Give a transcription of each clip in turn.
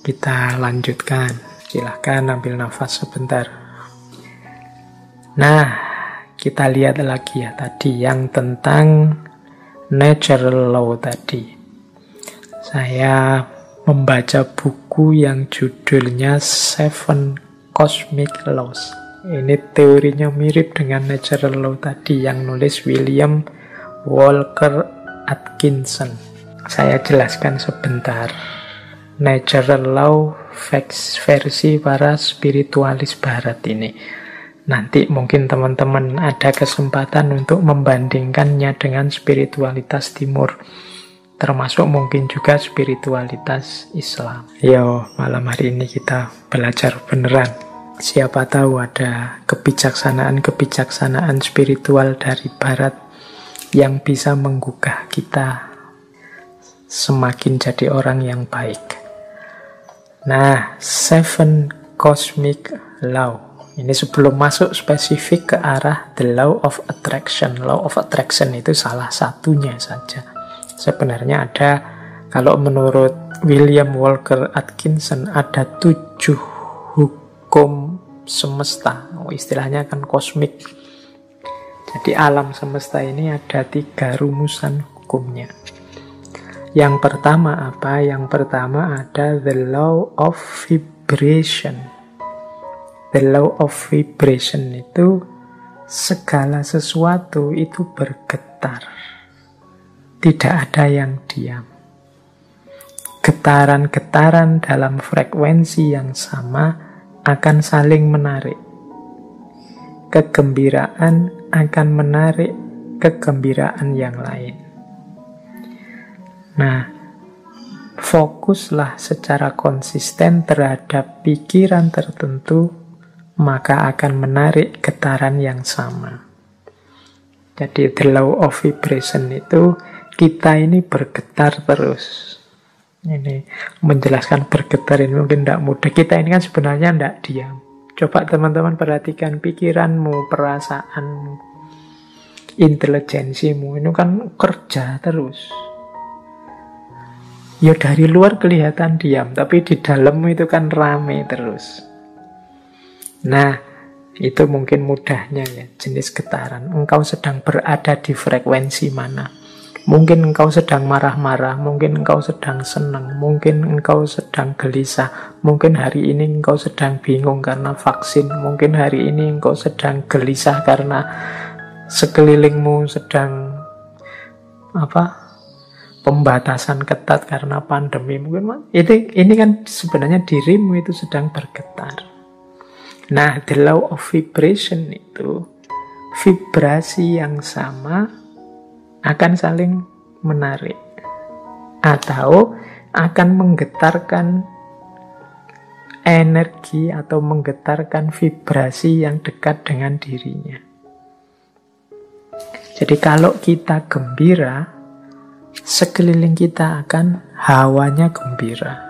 Kita lanjutkan. Silahkan ambil nafas sebentar. Nah, kita lihat lagi ya tadi yang tentang natural law tadi. Saya membaca buku yang judulnya Seven Cosmic Laws. Ini teorinya mirip dengan natural law tadi yang nulis William Walker Atkinson. Saya jelaskan sebentar. Natural law versi para spiritualis barat ini. Nanti mungkin teman-teman ada kesempatan untuk membandingkannya dengan spiritualitas timur. Termasuk mungkin juga spiritualitas Islam. Yo, malam hari ini kita belajar beneran. Siapa tahu ada kebijaksanaan-kebijaksanaan spiritual dari barat yang bisa menggugah kita semakin jadi orang yang baik. Nah, Seven Cosmic Law. Ini sebelum masuk spesifik ke arah the law of attraction. Law of attraction itu salah satunya saja. Sebenarnya ada, kalau menurut William Walker Atkinson, ada 7 hukum semesta. Istilahnya kan kosmik. Jadi alam semesta ini ada 3 rumusan hukumnya. Yang pertama apa? Yang pertama ada the law of vibration. The law of vibration itu segala sesuatu itu bergetar. Tidak ada yang diam. Getaran-getaran dalam frekuensi yang sama akan saling menarik. Kegembiraan akan menarik kegembiraan yang lain. Nah, fokuslah secara konsisten terhadap pikiran tertentu, maka akan menarik getaran yang sama. Jadi the law of vibration itu kita ini bergetar terus. Ini menjelaskan bergetar ini mungkin tidak mudah. Kita ini kan sebenarnya tidak diam. Coba teman-teman perhatikan pikiranmu, perasaan, intelijensimu, ini kan kerja terus. Ya dari luar kelihatan diam, tapi di dalammu itu kan rame terus. Nah, itu mungkin mudahnya ya, jenis getaran. Engkau sedang berada di frekuensi mana? Mungkin engkau sedang marah-marah, mungkin engkau sedang senang, mungkin engkau sedang gelisah, mungkin hari ini engkau sedang bingung karena vaksin, mungkin hari ini engkau sedang gelisah karena sekelilingmu sedang pembatasan ketat karena pandemi. Mungkin ini kan sebenarnya dirimu itu sedang bergetar. Nah, the law of vibration itu vibrasi yang sama akan saling menarik atau akan menggetarkan energi atau menggetarkan vibrasi yang dekat dengan dirinya. Jadi kalau kita gembira, sekeliling kita akan hawanya gembira.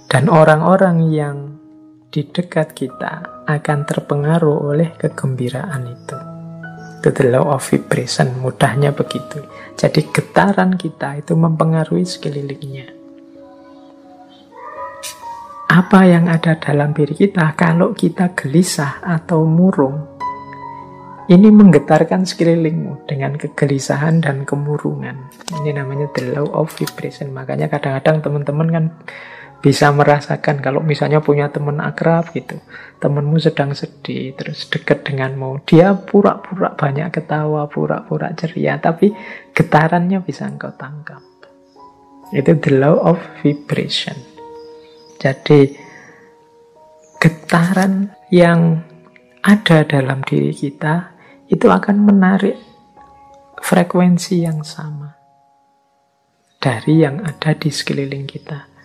Dan orang-orang yang di dekat kita akan terpengaruh oleh kegembiraan itu. Itu the law of vibration, mudahnya begitu. Jadi getaran kita itu mempengaruhi sekelilingnya. Apa yang ada dalam diri kita kalau kita gelisah atau murung, ini menggetarkan sekelilingmu dengan kegelisahan dan kemurungan. Ini namanya the law of vibration. Makanya kadang-kadang teman-teman kan bisa merasakan kalau misalnya punya teman akrab gitu, temanmu sedang sedih, terus dekat denganmu, dia pura-pura banyak ketawa, pura-pura ceria, tapi getarannya bisa engkau tangkap. Itu the law of vibration. Jadi getaran yang ada dalam diri kita itu akan menarik frekuensi yang sama dari yang ada di sekeliling kita.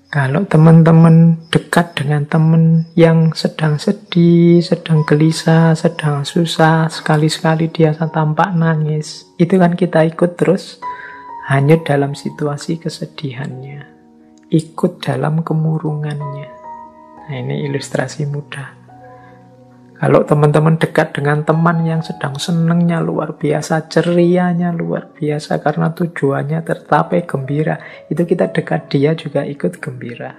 Kalau teman-teman dekat dengan teman yang sedang sedih, sedang gelisah, sedang susah, sekali-sekali dia tampak nangis, itu kan kita ikut terus hanyut dalam situasi kesedihannya, ikut dalam kemurungannya. Nah, ini ilustrasi mudah. Kalau teman-teman dekat dengan teman yang sedang senengnya luar biasa, cerianya luar biasa karena tujuannya tercapai gembira, itu kita dekat dia juga ikut gembira.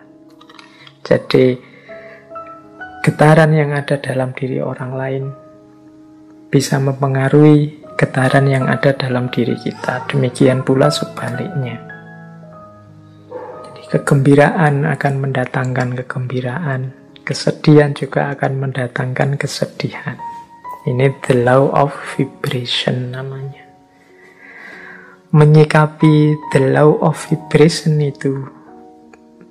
Jadi getaran yang ada dalam diri orang lain bisa mempengaruhi getaran yang ada dalam diri kita. Demikian pula sebaliknya. Jadi kegembiraan akan mendatangkan kegembiraan. Kesedihan juga akan mendatangkan kesedihan. Ini the law of vibration namanya. Menyikapi the law of vibration itu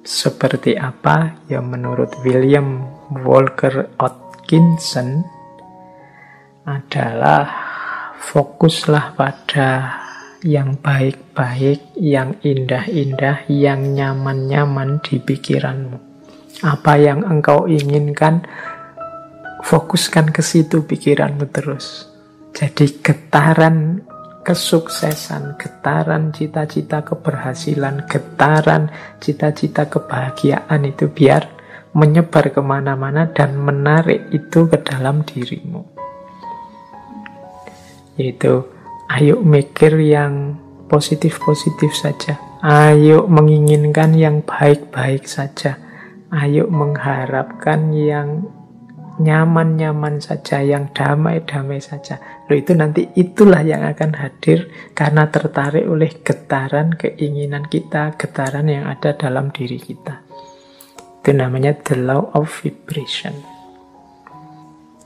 seperti apa? Ya menurut William Walker Atkinson adalah fokuslah pada yang baik-baik, yang indah-indah, yang nyaman-nyaman di pikiranmu. Apa yang engkau inginkan, fokuskan ke situ pikiranmu terus. Jadi getaran kesuksesan, getaran cita-cita keberhasilan, getaran cita-cita kebahagiaan itu biar menyebar kemana-mana dan menarik itu ke dalam dirimu. Yaitu, ayo mikir yang positif-positif saja. Ayo menginginkan yang baik-baik saja. Ayo mengharapkan yang nyaman-nyaman saja, yang damai-damai saja. Loh, itu nanti itulah yang akan hadir karena tertarik oleh getaran keinginan kita, getaran yang ada dalam diri kita. Itu namanya the law of vibration.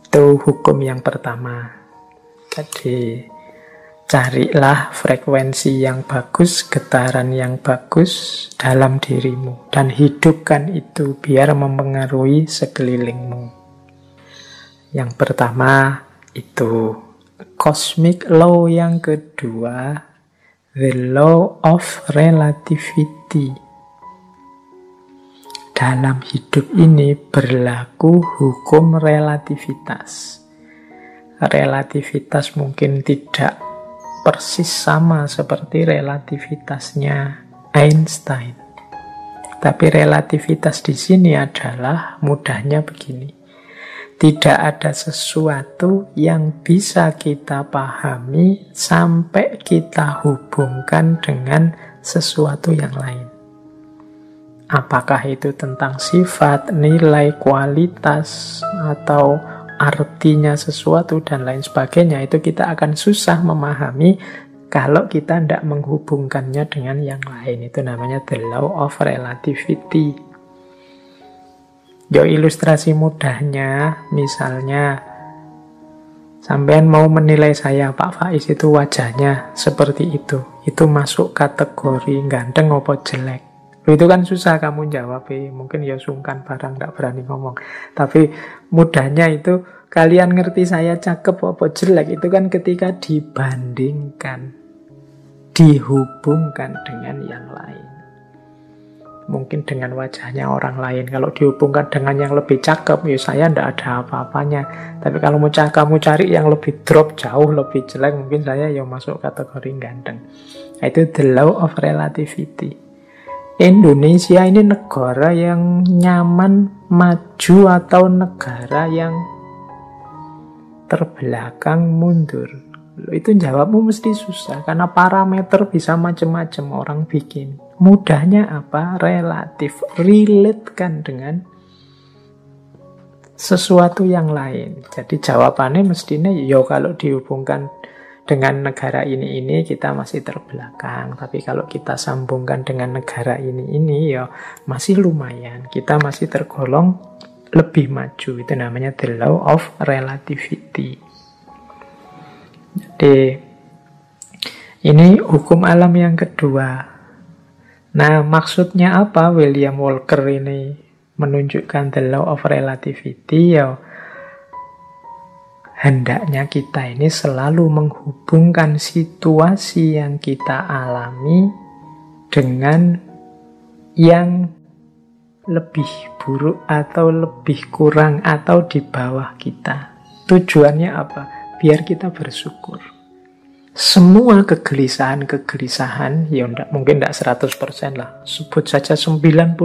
Itu hukum yang pertama. Jadi carilah frekuensi yang bagus, getaran yang bagus dalam dirimu. Dan hidupkan itu biar mempengaruhi sekelilingmu. Yang pertama itu cosmic law, yang kedua the law of relativity. Dalam hidup ini berlaku hukum relativitas. Relativitas mungkin tidak persis sama seperti relativitasnya Einstein. Tapi relativitas di sini adalah mudahnya begini. Tidak ada sesuatu yang bisa kita pahami sampai kita hubungkan dengan sesuatu yang lain. Apakah itu tentang sifat, nilai, kualitas, atau artinya sesuatu dan lain sebagainya, itu kita akan susah memahami kalau kita tidak menghubungkannya dengan yang lain. Itu namanya the law of relativity. Yo, ilustrasi mudahnya, misalnya sampean mau menilai saya, Pak Faiz itu wajahnya seperti itu masuk kategori ganteng apa jelek? Itu kan susah kamu jawab, mungkin ya sungkan barang, tidak berani ngomong. Tapi mudahnya itu, kalian ngerti saya cakep apa jelek, itu kan ketika dibandingkan, dihubungkan dengan yang lain. Mungkin dengan wajahnya orang lain, kalau dihubungkan dengan yang lebih cakep, ya saya tidak ada apa-apanya. Tapi kalau kamu cari yang lebih drop, jauh lebih jelek, mungkin saya ya masuk kategori ganteng. Itu the law of relativity. Indonesia ini negara yang nyaman, maju, atau negara yang terbelakang, mundur? Itu jawabmu mesti susah, karena parameter bisa macam-macam orang bikin. Mudahnya apa? Relatif, relatekan dengan sesuatu yang lain. Jadi jawabannya mestinya, yo kalau dihubungkan dengan negara ini kita masih terbelakang. Tapi kalau kita sambungkan dengan negara ini ya masih lumayan. Kita masih tergolong lebih maju. Itu namanya the law of relativity. Jadi ini hukum alam yang kedua. Nah, maksudnya apa William Walker ini menunjukkan the law of relativity? Ya, hendaknya kita ini selalu menghubungkan situasi yang kita alami dengan yang lebih buruk atau lebih kurang atau di bawah kita. Tujuannya apa? Biar kita bersyukur. semua kegelisahan, ya mungkin tidak 100% lah, sebut saja 90%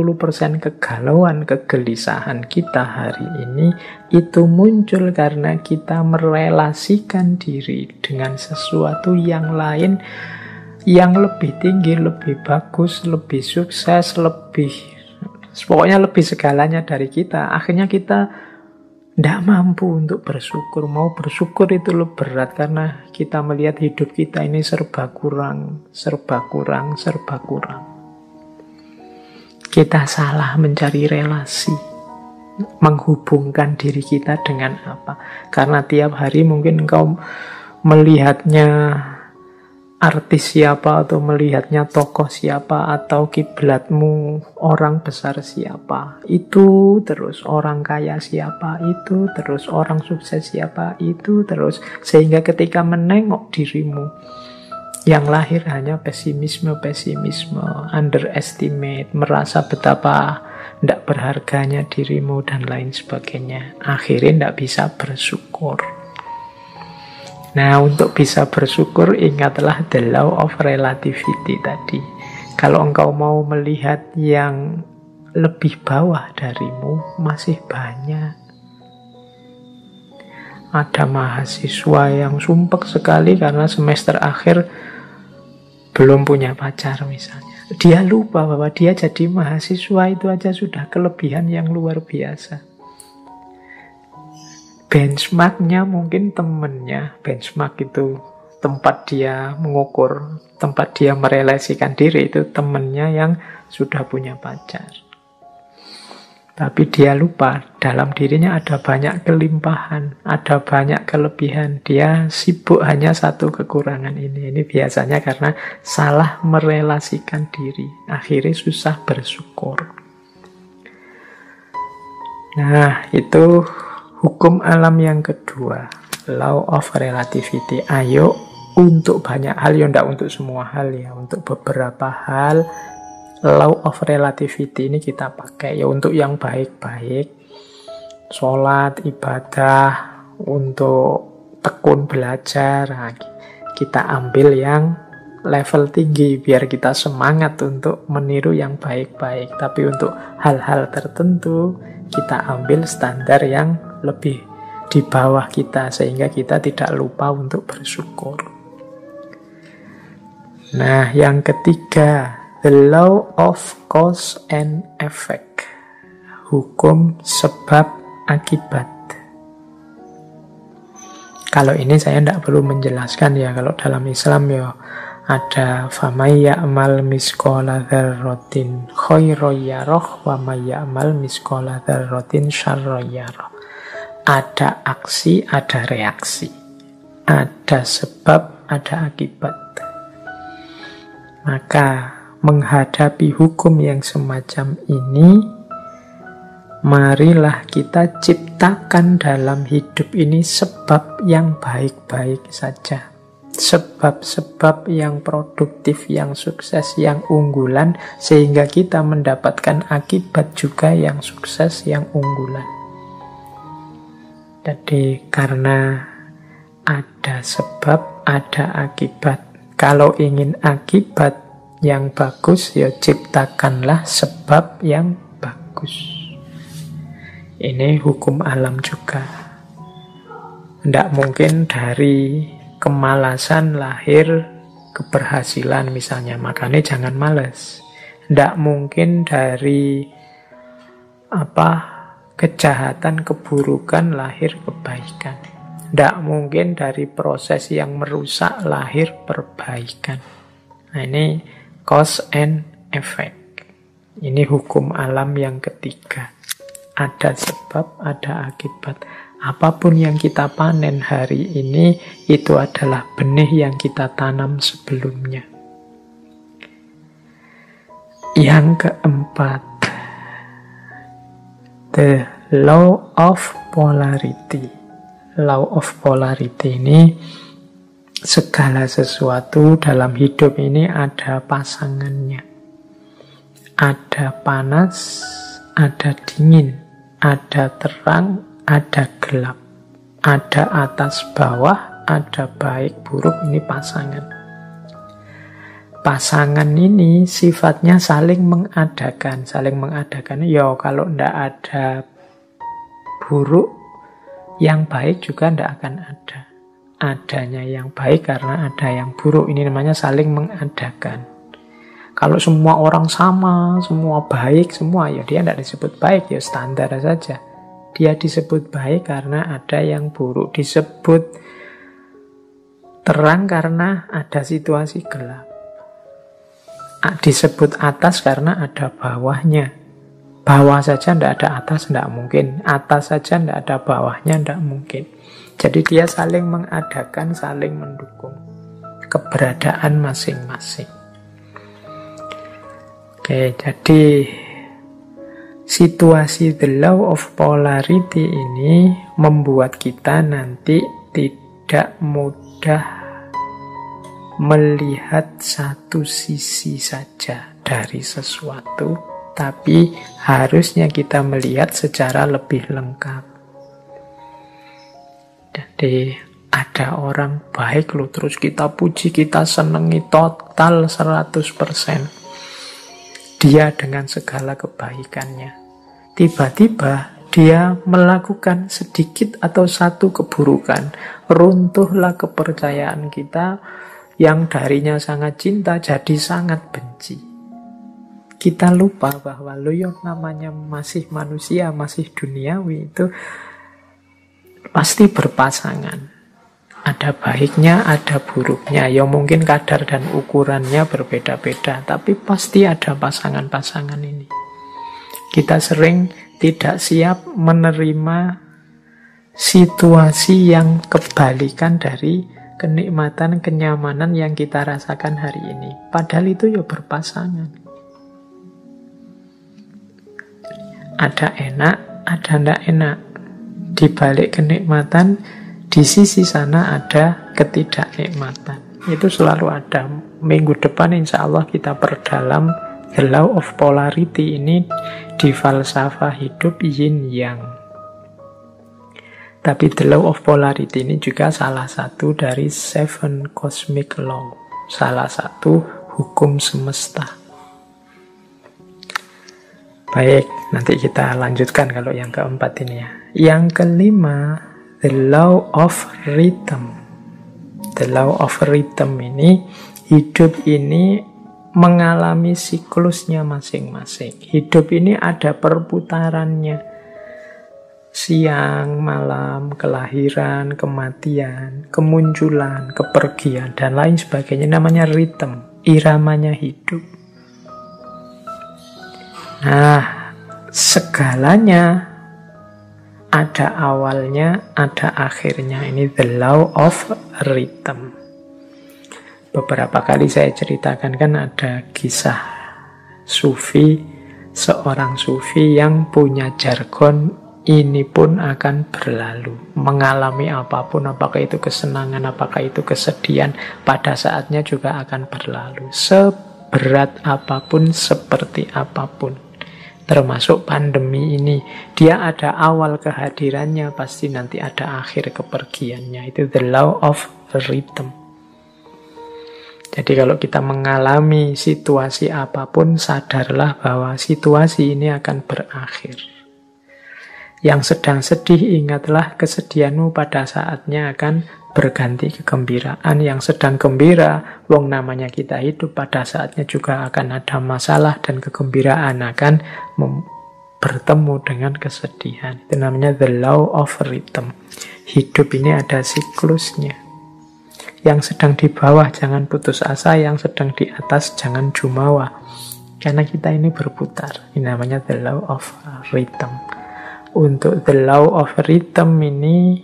kegalauan, kegelisahan kita hari ini, itu muncul karena kita merelasikan diri dengan sesuatu yang lain, yang lebih tinggi, lebih bagus, lebih sukses, pokoknya lebih segalanya dari kita. Akhirnya kita tidak mampu untuk bersyukur. Mau bersyukur itu lebih berat karena kita melihat hidup kita ini serba kurang. Kita salah mencari relasi, menghubungkan diri kita dengan apa. Karena tiap hari mungkin engkau melihatnya artis siapa, atau melihatnya tokoh siapa, atau kiblatmu orang besar siapa, itu terus orang kaya siapa, itu terus orang sukses siapa, itu terus, sehingga ketika menengok dirimu yang lahir hanya pesimisme, underestimate, merasa betapa tidak berharganya dirimu dan lain sebagainya, akhirnya tidak bisa bersyukur. Nah, untuk bisa bersyukur, ingatlah the law of relativity tadi. Kalau engkau mau melihat yang lebih bawah darimu, masih banyak. Ada mahasiswa yang sumpek sekali karena semester akhir belum punya pacar misalnya. Dia lupa bahwa dia jadi mahasiswa itu aja sudah kelebihan yang luar biasa. Benchmarknya mungkin temennya. Benchmark itu tempat dia mengukur, tempat dia merelasikan diri, itu temennya yang sudah punya pacar. Tapi dia lupa, dalam dirinya ada banyak kelimpahan, ada banyak kelebihan. Dia sibuk hanya satu kekurangan ini. Ini biasanya karena salah merelasikan diri, akhirnya susah bersyukur. Nah, itu hukum alam yang kedua, law of relativity. Ayo, untuk banyak hal, ya tidak untuk semua hal ya, untuk beberapa hal, law of relativity ini kita pakai ya untuk yang baik-baik, sholat, ibadah, untuk tekun belajar. Nah, kita ambil yang level tinggi biar kita semangat untuk meniru yang baik-baik. Tapi untuk hal-hal tertentu kita ambil standar yang lebih di bawah kita, sehingga kita tidak lupa untuk bersyukur. Nah, yang ketiga, the law of cause and effect. Hukum sebab akibat. Kalau ini saya tidak perlu menjelaskan ya, kalau dalam Islam ya ada famay ya'mal misqala dzarratin khairan yarah wa may ya'mal misqala dzarratin syarran yarah. Ada aksi, ada reaksi. Ada sebab, ada akibat. Maka menghadapi hukum yang semacam ini, marilah kita ciptakan dalam hidup ini sebab yang baik-baik saja. Sebab-sebab yang produktif, yang sukses, yang unggulan, sehingga kita mendapatkan akibat juga yang sukses, yang unggulan. Jadi karena ada sebab, ada akibat. Kalau ingin akibat yang bagus, ya ciptakanlah sebab yang bagus. Ini hukum alam juga. Tidak mungkin dari kemalasan lahir keberhasilan misalnya, makanya jangan malas. Tidak mungkin dari kejahatan, keburukan lahir kebaikan. Tidak mungkin dari proses yang merusak lahir perbaikan. Nah, ini cause and effect. Ini hukum alam yang ketiga. Ada sebab, ada akibat. Apapun yang kita panen hari ini, itu adalah benih yang kita tanam sebelumnya. Yang keempat, the law of polarity. Law of polarity ini, segala sesuatu dalam hidup ini ada pasangannya. Ada panas, ada dingin, ada terang, ada gelap. Ada atas bawah, ada baik buruk, ini pasangan. Pasangan ini sifatnya saling mengadakan. Saling mengadakan, ya kalau ndak ada buruk, yang baik juga ndak akan ada. Adanya yang baik karena ada yang buruk. Ini namanya saling mengadakan. Kalau semua orang sama, semua baik, semua, ya dia ndak disebut baik, ya standar saja. Dia disebut baik karena ada yang buruk. Disebut terang karena ada situasi gelap. Disebut atas karena ada bawahnya. Bawah saja tidak ada atas, tidak mungkin. Atas saja tidak ada bawahnya, tidak mungkin. Jadi dia saling mengadakan, saling mendukung keberadaan masing-masing. Oke, jadi situasi the law of polarity ini membuat kita nanti tidak mudah melihat satu sisi saja dari sesuatu, tapi harusnya kita melihat secara lebih lengkap. Jadi ada orang baik loh, terus kita puji, kita senangi total 100%. Dia dengan segala kebaikannya. Tiba-tiba dia melakukan sedikit atau satu keburukan. Runtuhlah kepercayaan kita, yang darinya sangat cinta jadi sangat benci. Kita lupa bahwa lo yang namanya masih manusia, masih duniawi, itu pasti berpasangan. Ada baiknya, ada buruknya. Ya mungkin kadar dan ukurannya berbeda-beda, tapi pasti ada pasangan-pasangan ini. Kita sering tidak siap menerima situasi yang kebalikan dari kenikmatan, kenyamanan yang kita rasakan hari ini. Padahal itu ya berpasangan. Ada enak, ada ndak enak. Di balik kenikmatan, di sisi sana ada ketidaknikmatan. Itu selalu ada. Minggu depan insya Allah kita perdalam the law of polarity ini di falsafah hidup yin yang. Tapi the law of polarity ini juga salah satu dari 7 cosmic law. Salah satu hukum semesta. Baik, nanti kita lanjutkan kalau yang keempat ini ya. Yang kelima, the law of rhythm. The law of rhythm ini, hidup ini mengalami siklusnya masing-masing. Hidup ini ada perputarannya. Siang, malam, kelahiran, kematian, kemunculan, kepergian, dan lain sebagainya. Namanya ritme, iramanya hidup. Nah, segalanya ada awalnya, ada akhirnya. Ini the law of rhythm. Beberapa kali saya ceritakan kan ada kisah sufi, seorang sufi yang punya jargon, ini pun akan berlalu. Mengalami apapun, apakah itu kesenangan, apakah itu kesedihan, pada saatnya juga akan berlalu. Seberat apapun, seperti apapun. Termasuk pandemi ini. Dia ada awal kehadirannya, pasti nanti ada akhir kepergiannya. Itu the law of rhythm. Jadi kalau kita mengalami situasi apapun, sadarlah bahwa situasi ini akan berakhir. Yang sedang sedih, ingatlah kesedihanmu pada saatnya akan berganti kegembiraan. Yang sedang gembira, wong namanya kita hidup, pada saatnya juga akan ada masalah dan kegembiraan akan bertemu dengan kesedihan. Itu namanya the law of rhythm. Hidup ini ada siklusnya. Yang sedang di bawah jangan putus asa, yang sedang di atas jangan jumawa. Karena kita ini berputar. Ini namanya the law of rhythm. Untuk the law of rhythm ini,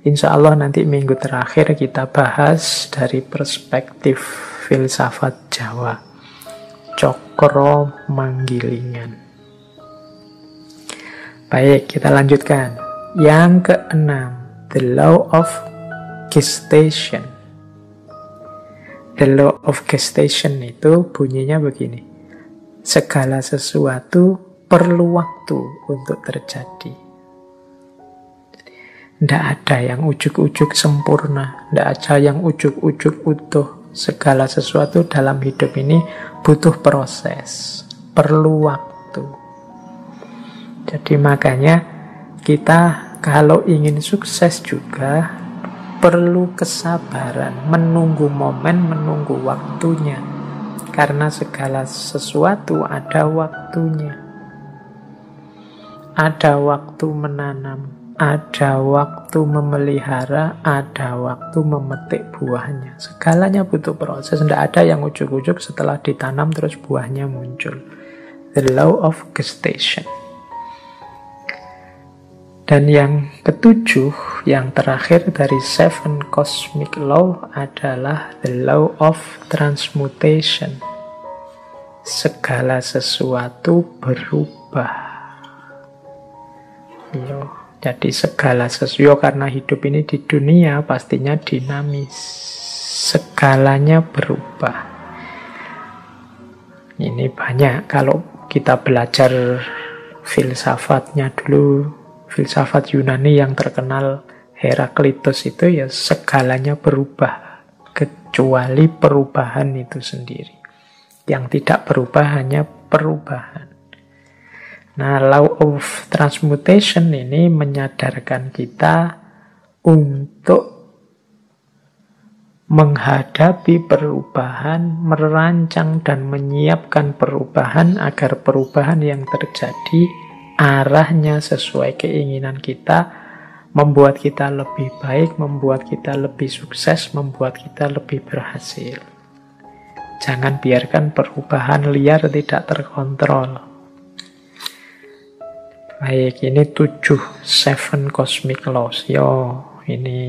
insya Allah nanti minggu terakhir kita bahas dari perspektif filsafat Jawa. Cokro Manggilingan. Baik, kita lanjutkan. Yang keenam, the law of gestation. The law of gestation itu bunyinya begini. Segala sesuatu perlu waktu untuk terjadi. Tidak ada yang ujuk-ujuk sempurna, tidak ada yang ujuk-ujuk utuh. Segala sesuatu dalam hidup ini butuh proses, perlu waktu. Jadi makanya kita kalau ingin sukses juga perlu kesabaran, menunggu momen, menunggu waktunya. Karena segala sesuatu ada waktunya. Ada waktu menanam, ada waktu memelihara, ada waktu memetik buahnya. Segalanya butuh proses. Tidak ada yang ujuk-ujuk setelah ditanam terus buahnya muncul. The law of gestation. Dan yang ketujuh, yang terakhir dari 7 cosmic law adalah the law of transmutation. Segala sesuatu berubah. Jadi segala sesuatu, karena hidup ini di dunia pastinya dinamis. Segalanya berubah. Ini banyak kalau kita belajar filsafatnya dulu, filsafat Yunani yang terkenal Heraklitus itu ya segalanya berubah, kecuali perubahan itu sendiri. Yang tidak berubah hanya perubahan. Nah, law of transmutation ini menyadarkan kita untuk menghadapi perubahan, merancang dan menyiapkan perubahan agar perubahan yang terjadi arahnya sesuai keinginan kita, membuat kita lebih baik, membuat kita lebih sukses, membuat kita lebih berhasil. Jangan biarkan perubahan liar tidak terkontrol. Baik, ini 7 cosmic laws. Ini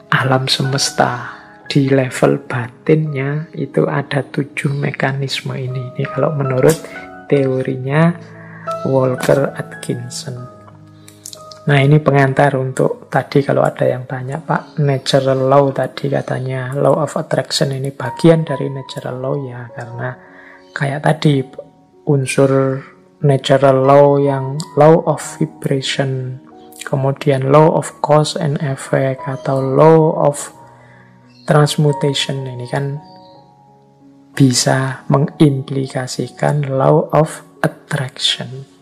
alam semesta. Di level batinnya itu ada 7 mekanisme ini. Ini kalau menurut teorinya Walker Atkinson. Nah, ini pengantar untuk tadi kalau ada yang tanya, Pak, natural law tadi katanya law of attraction ini bagian dari natural law ya, karena kayak tadi unsur natural law yang law of vibration, kemudian law of cause and effect atau law of transmutation ini kan bisa mengimplikasikan law of attraction.